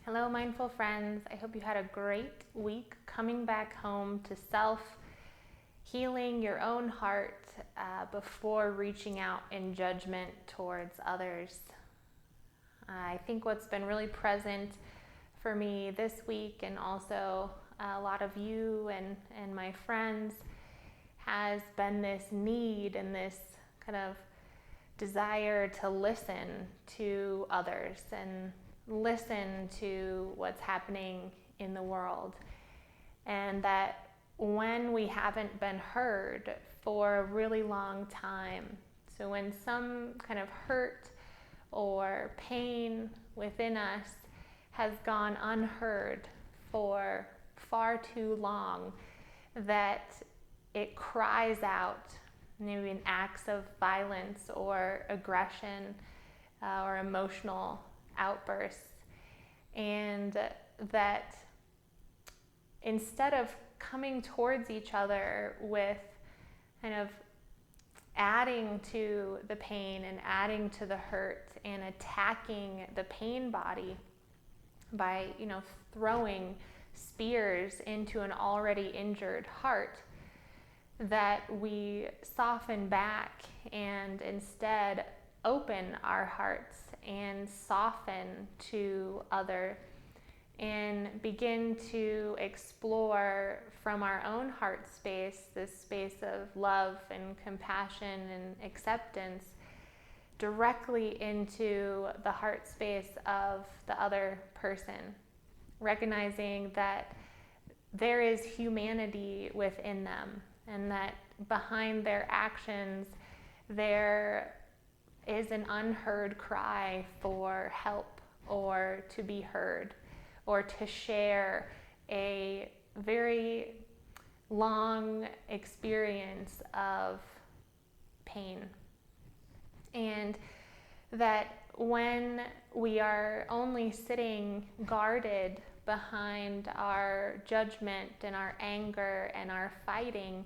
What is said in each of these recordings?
Hello, mindful friends. I hope you had a great week coming back home to self, healing your own heart before reaching out in judgment towards others. I think what's been really present for me this week, and also a lot of you and my friends, has been this need and this kind of desire to listen to others and listen to what's happening in the world. And that when we haven't been heard for a really long time, so when some kind of hurt or pain within us has gone unheard for far too long, that it cries out, maybe in acts of violence or aggression or emotional outbursts, and that instead of coming towards each other with kind of adding to the pain and adding to the hurt and attacking the pain body by, throwing spears into an already injured heart, that we soften back and instead open our hearts and soften to other and begin to explore from our own heart space, this space of love and compassion and acceptance, directly into the heart space of the other person, recognizing that there is humanity within them and that behind their actions there is an unheard cry for help or to be heard or to share a very long experience of pain. And that when we are only sitting guarded behind our judgment and our anger and our fighting,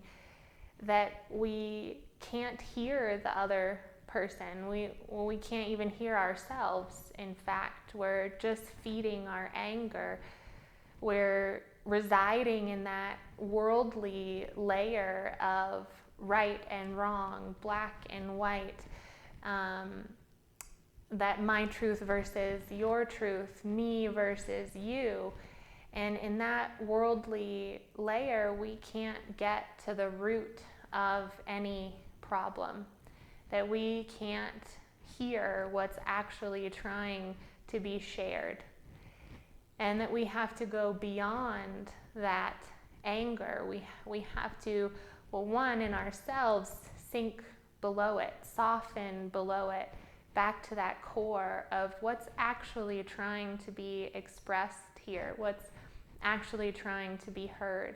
that we can't hear the other person. We can't even hear ourselves. In fact, we're just feeding our anger. We're residing in that worldly layer of right and wrong, black and white, that my truth versus your truth, me versus you. And in that worldly layer, we can't get to the root of any problem, that we can't hear what's actually trying to be shared, and that we have to go beyond that anger. We have to, one, in ourselves, sink below it, soften below it, back to that core of what's actually trying to be expressed here, what's actually trying to be heard.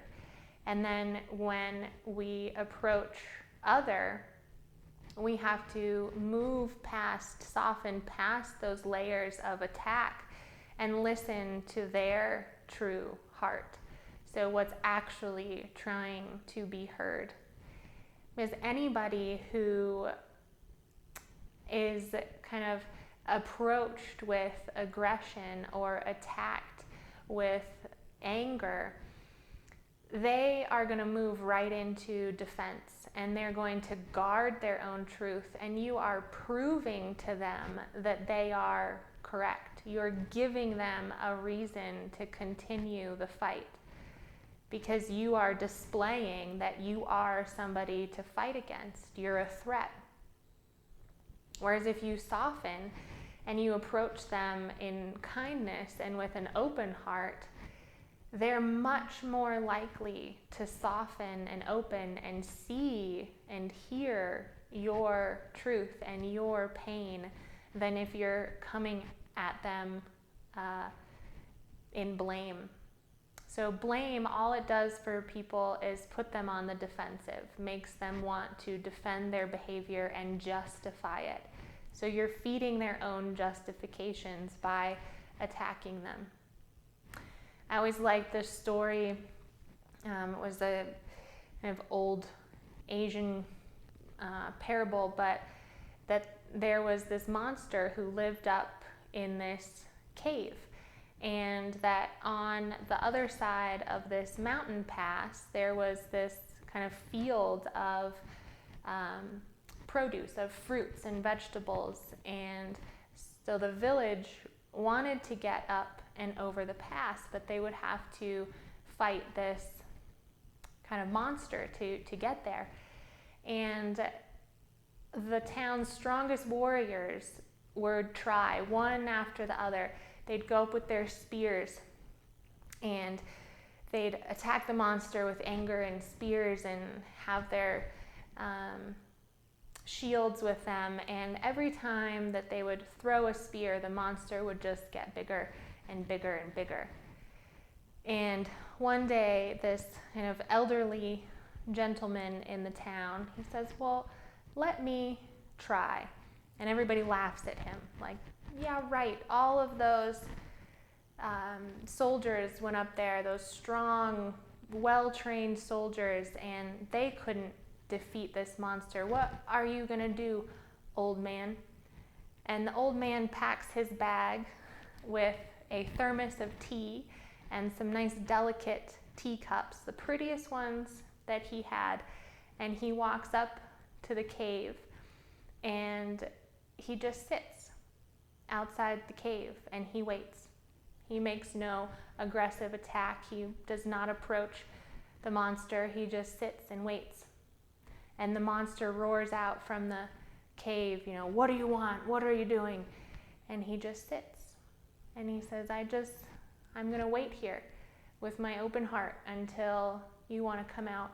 And then when we approach other, we have to move past, soften past those layers of attack and listen to their true heart. So what's actually trying to be heard. Because anybody who is kind of approached with aggression or attacked with anger, they are going to move right into defense and they're going to guard their own truth, and you are proving to them that they are correct. You're giving them a reason to continue the fight because you are displaying that you are somebody to fight against. You're a threat. Whereas if you soften and you approach them in kindness and with an open heart, they're much more likely to soften and open and see and hear your truth and your pain than if you're coming at them in blame. So blame, all it does for people is put them on the defensive, makes them want to defend their behavior and justify it. So you're feeding their own justifications by attacking them. I always liked this story. It was a kind of old Asian parable, but that there was this monster who lived up in this cave. and that on the other side of this mountain pass, there was this kind of field of produce, of fruits and vegetables. And so the village wanted to get up and over the pass, but they would have to fight this kind of monster to get there. And the town's strongest warriors would try, one after the other. They'd go up with their spears and they'd attack the monster with anger and spears and have their shields with them. And every time that they would throw a spear, the monster would just get bigger and bigger and bigger. And one day, this kind of elderly gentleman in the town, he says, well, let me try. And everybody laughs at him, like, yeah, right, all of those soldiers went up there, those strong, well-trained soldiers, and they couldn't defeat this monster. What are you gonna do, old man? And the old man packs his bag with a thermos of tea and some nice delicate teacups, the prettiest ones that he had, and he walks up to the cave and he just sits outside the cave and he waits. He makes no aggressive attack. He does not approach the monster. He just sits and waits. And the monster roars out from the cave, you know, what do you want? What are you doing? And he just sits and he says, I'm going to wait here with my open heart until you want to come out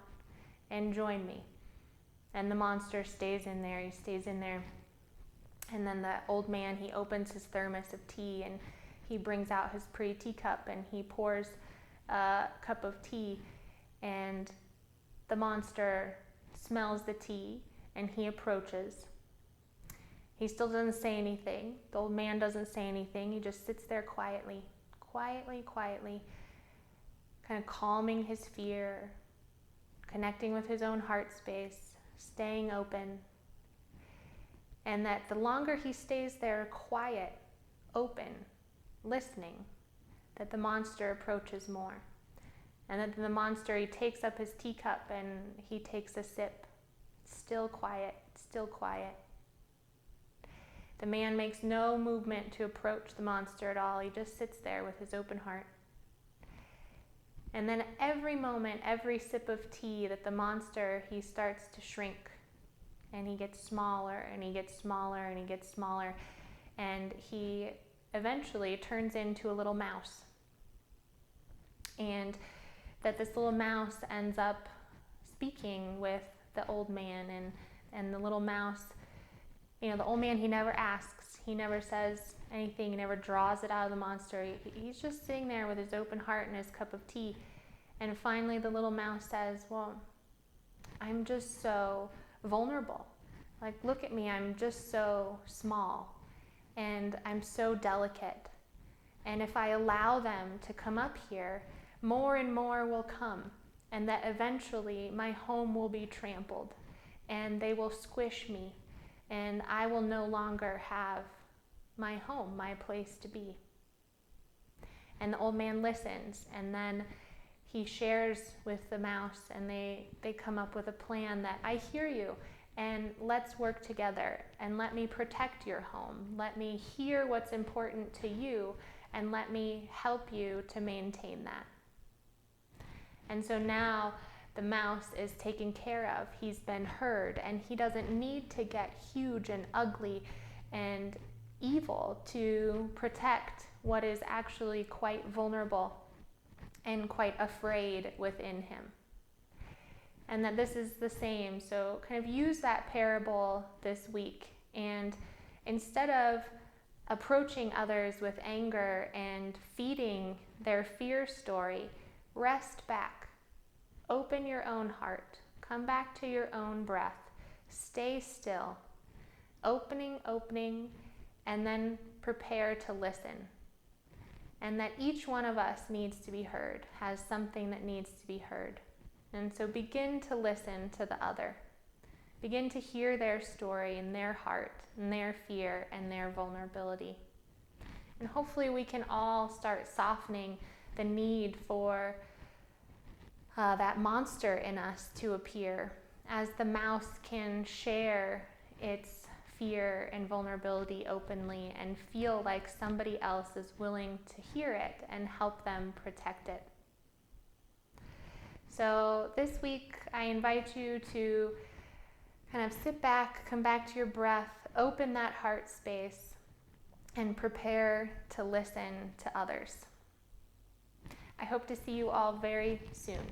and join me. And the monster stays in there. He stays in there. And then the old man, he opens his thermos of tea and he brings out his pretty teacup and he pours a cup of tea, and the monster smells the tea and he approaches. He still doesn't say anything. The old man doesn't say anything. He just sits there quietly, kind of calming his fear, connecting with his own heart space, staying open. And that the longer he stays there quiet, open, listening, that the monster approaches more. And that the monster, he takes up his teacup and he takes a sip. Still quiet, still quiet. The man makes no movement to approach the monster at all. He just sits there with his open heart. And then every moment, every sip of tea, that the monster, he starts to shrink. And he gets smaller, and he gets smaller, and he gets smaller. And he eventually turns into a little mouse. And that this little mouse ends up speaking with the old man. And the little mouse, you know, the old man, he never asks. He never says anything. He never draws it out of the monster. He's just sitting there with his open heart and his cup of tea. And finally the little mouse says, well, I'm just so vulnerable. Like, look at me, I'm just so small and I'm so delicate. And if I allow them to come up here, more and more will come, and that eventually my home will be trampled and they will squish me and I will no longer have my home, my place to be. And the old man listens, and then he shares with the mouse, and they come up with a plan that, I hear you, and let's work together, and let me protect your home. Let me hear what's important to you, and let me help you to maintain that. And so now the mouse is taken care of. He's been heard, and he doesn't need to get huge and ugly and evil to protect what is actually quite vulnerable and quite afraid within him. And that this is the same. So kind of use that parable this week, and instead of approaching others with anger and feeding their fear story, rest back. Open your own heart. Come back to your own breath. Stay still. Opening, and then prepare to listen. And that each one of us needs to be heard, has something that needs to be heard. And so begin to listen to the other. Begin to hear their story and their heart and their fear and their vulnerability. And hopefully we can all start softening the need for that monster in us to appear, as the mouse can share its fear and vulnerability openly and feel like somebody else is willing to hear it and help them protect it. So this week I invite you to kind of sit back, come back to your breath, open that heart space, and prepare to listen to others. I hope to see you all very soon.